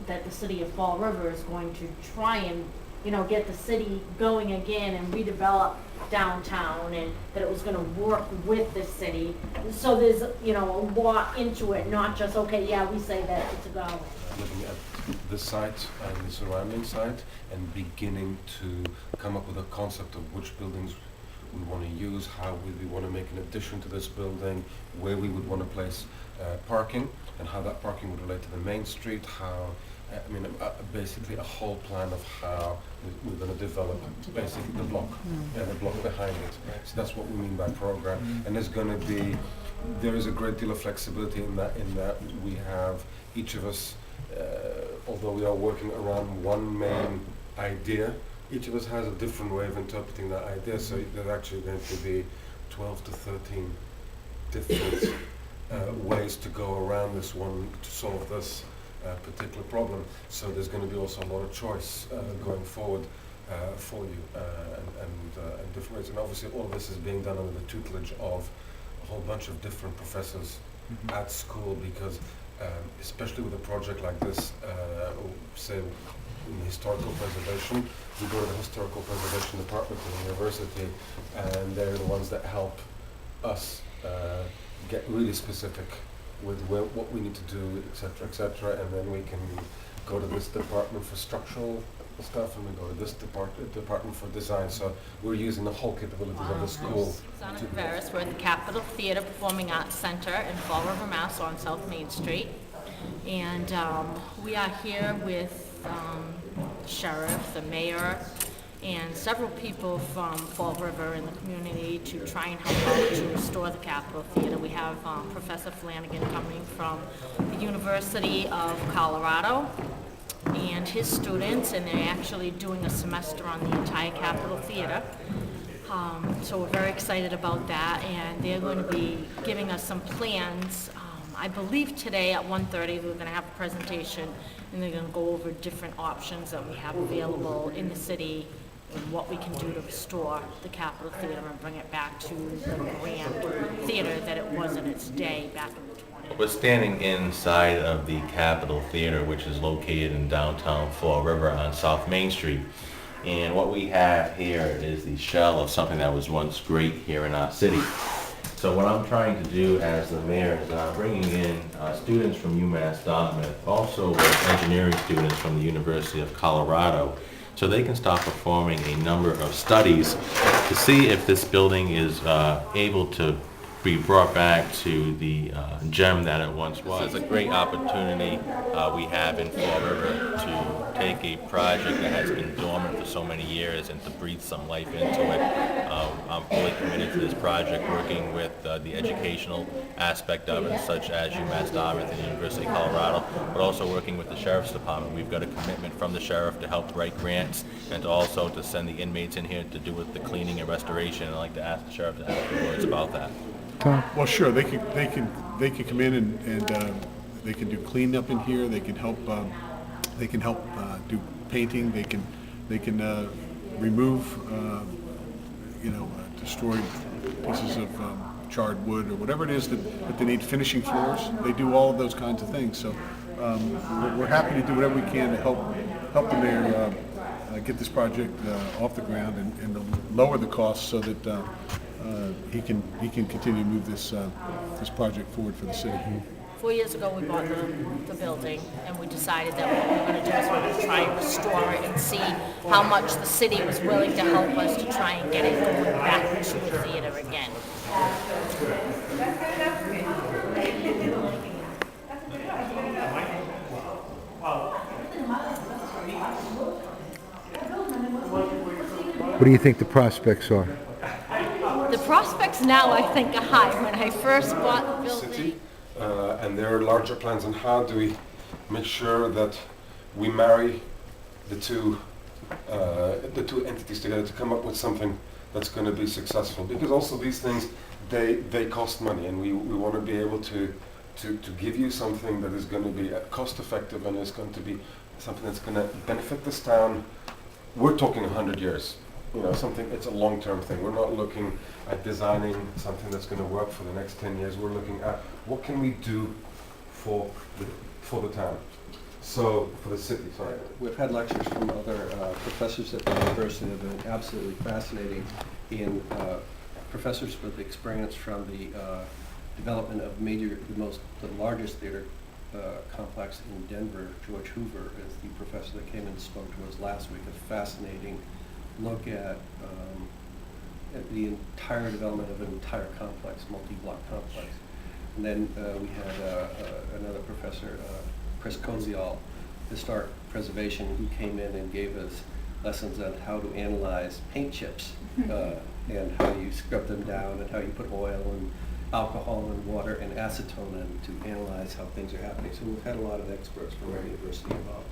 that the city of Fall River is going to try and, get the city going again and redevelop downtown, and that it was gonna work with the city. So there's, a lot into it, not just, okay, yeah, we say that it's a go. Looking at the site and the surrounding site and beginning to come up with a concept of which buildings we want to use, how we want to make an addition to this building, where we would want to place parking, and how that parking would relate to the main street, how, basically a whole plan of how we're going to develop basically the block and the block behind it. So that's what we mean by program. And there is a great deal of flexibility in that we have each of us, although we are working around one main idea, each of us has a different way of interpreting that idea. So there's actually going to be 12 to 13 different ways to go around this one to solve this particular problem. So there's going to be also a lot of choice going forward for you and different ways. And obviously all of this is being done under the tutelage of a whole bunch of different professors at school, because especially with a project like this, say in historical preservation, we go to the historical preservation department of the university, and they're the ones that help us get really specific with what we need to do, etc., and then we can go to this department for structural stuff, and we go to this department for design. So we're using the whole capabilities of the school. We're at the Capitol Theater Performing Arts Center in Fall River, Mass. On South Main Street, and we are here with the sheriff, the mayor, and several people from Fall River in the community to try and help out to restore the Capitol Theater. We have Professor Flanagan coming from the University of Colorado and his students, and they're actually doing a semester on the entire Capitol Theater. So we're very excited about that, and they're going to be giving us some plans. I believe today at 1:30 we're going to have a presentation, and they're going to go over different options that we have available in the city and what we can do to restore the Capitol Theater and bring it back to the grand theater that it was in its day back in the 20s. We're standing inside of the Capitol Theater, which is located in downtown Fall River on South Main Street. And what we have here is the shell of something that was once great here in our city. So what I'm trying to do as the mayor is bringing in students from UMass Dartmouth, also engineering students from the University of Colorado, so they can start performing a number of studies to see if this building is able to be brought back to the gem that it once was. It's a great opportunity we have in Fall River to take a project that has been dormant for so many years and to breathe some life into it. I'm fully committed to this project, working with the educational aspect of it, such as UMass Dartmouth and the University of Colorado, but also working with the Sheriff's Department. We've got a commitment from the Sheriff to help write grants and to also to send the inmates in here to do with the cleaning and restoration. I'd like to ask the Sheriff to have a few words about that. Well, sure. They can come in and they can do cleanup in here. They can help. Do painting. They can remove destroyed pieces of charred wood or whatever it is that they need. Finishing floors. They do all of those kinds of things. So we're happy to do whatever we can to help the mayor get this project off the ground and lower the costs so that. He can continue to move this project forward for the city. 4 years ago we bought the building, and we decided that what we were going to do is we were going to try and restore it and see how much the city was willing to help us to try and get it going back to the theater again. What do you think the prospects are? The prospects now, I think, are high. When I first bought the building, and there are larger plans on how do we make sure that we marry the two entities together to come up with something that's going to be successful. Because also these things, they cost money, and we want to be able to give you something that is going to be cost effective and is going to be something that's going to benefit this town. We're talking 100 years. Something, it's a long-term thing. We're not looking at designing something that's going to work for the next 10 years. We're looking at what can we do for the town. So, for the city, sorry. We've had lectures from other professors at the university that have been absolutely fascinating in professors with experience from the development of the largest theater complex in Denver. George Hoover is the professor that came and spoke to us last week. A fascinating look at the entire development of an entire complex, multi-block complex. And then we had another professor, Chris Koziol, historic preservation, who came in and gave us lessons on how to analyze paint chips and how you scrub them down and how you put oil and alcohol and water and acetone in to analyze how things are happening. So we've had a lot of experts from our university involved.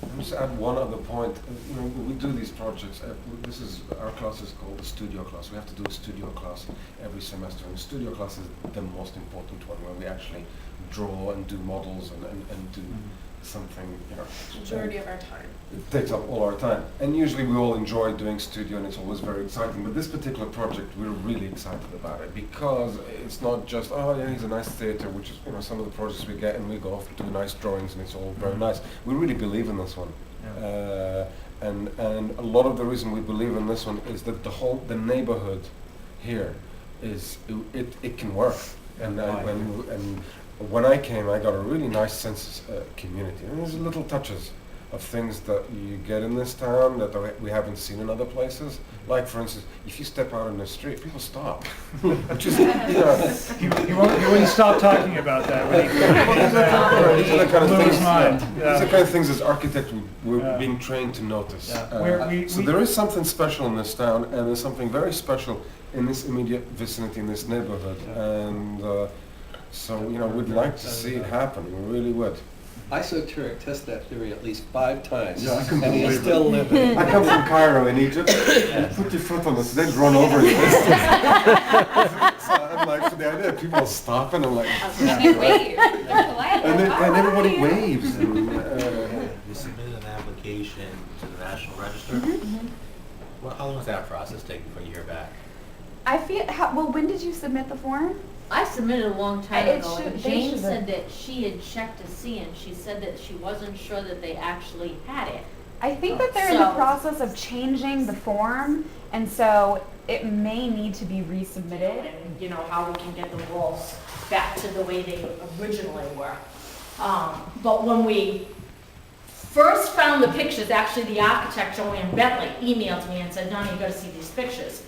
Let me just add one other point. We do these projects. Our class is called the studio class. We have to do a studio class every semester, and the studio class is the most important one, where we actually draw and do models and do something. Majority of our time. It takes up all our time, and usually we all enjoy doing studio, and it's always very exciting. But this particular project, we're really excited about it because it's not just, oh yeah, he's a nice theater, which is some of the projects we get, and we go off and do nice drawings, and it's all very nice. We really believe in this one, and a lot of the reason we believe in this one is that the neighborhood here it can work, and when I came, I got a really nice sense of community, and there's little touches of things that you get in this town that we haven't seen in other places. Like, for instance, if you step out in the street, people stop. Which is, You wouldn't stop talking about that. These are the kind of Blew his things. mind. These are the kind of things as architects we're being trained to notice. Yeah. So there is something special in this town, and there's something very special in this immediate vicinity, in this neighborhood, and so we'd like to see it happen. We really would. Esoteric test that theory at least 5 times, Yeah, I can and he's believe it. still living. I come from Cairo in Egypt. Put your foot on this, they'd run over you. So I'm like, for the idea of people stopping, I'm like, They wave. They're polite. and everybody waves. And, You submitted an application to the National Register. Well, how long does that process take before you hear back? When did you submit the form? I submitted a long time It ago, and should- they Jane should've- said that she had checked to see, and she said that she wasn't sure that they actually had it. I think that they're in the So- process of changing the form, and so it may need to be resubmitted. And how we can get the walls back to the way they originally were. But when we first found the pictures, actually the architect, Joanne Bentley, emailed me and said, Donna, you gotta see these pictures.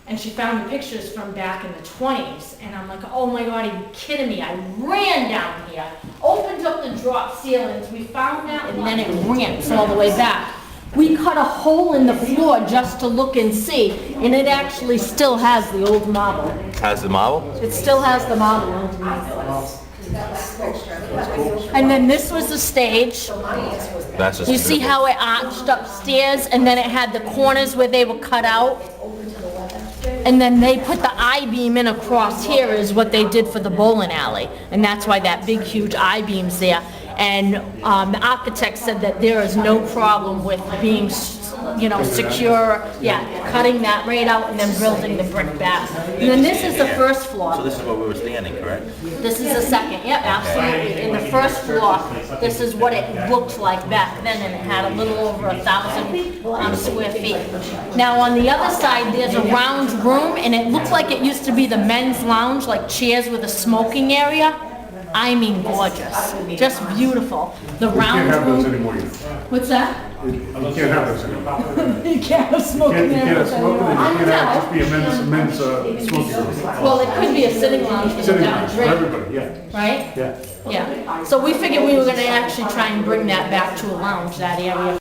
And she found the pictures from back in the 20s, and I'm like, oh my God, are you kidding me? I ran down here, opened up the drop ceilings, we found that, and then it rants all the way back. We cut a hole in the floor just to look and see, and it actually still has the old marble. Has the marble? It still has the marble underneath it. And then this was the stage. That's just You see how it arched upstairs, and then it had the corners where they were cut out? And then they put the I-beam in across here is what they did for the bowling alley. And that's why that big, huge I-beam's there. And the architect said that there is no problem with being, secure, cutting that right out and then building the brick back. And then this is the first floor. So this is where we were standing, correct? This is the second, yep, absolutely. In the first floor, this is what it looked like back then, and it had a little over 1,000 square feet. Now, on the other side, there's a round room, and it looked like it used to be the men's lounge, like chairs with a smoking area. I mean, gorgeous, just beautiful. The round Can't have those room. anymore. You What's that? can't have those anymore. You can't have smoking You can't areas have smoking, and anymore. you can't have just be a men's smoking room. Well, it could be a sitting lounge for Sitting down room for drink, everybody, yeah, right? yeah. Yeah, so we figured we were gonna actually try and bring that back to a lounge, that area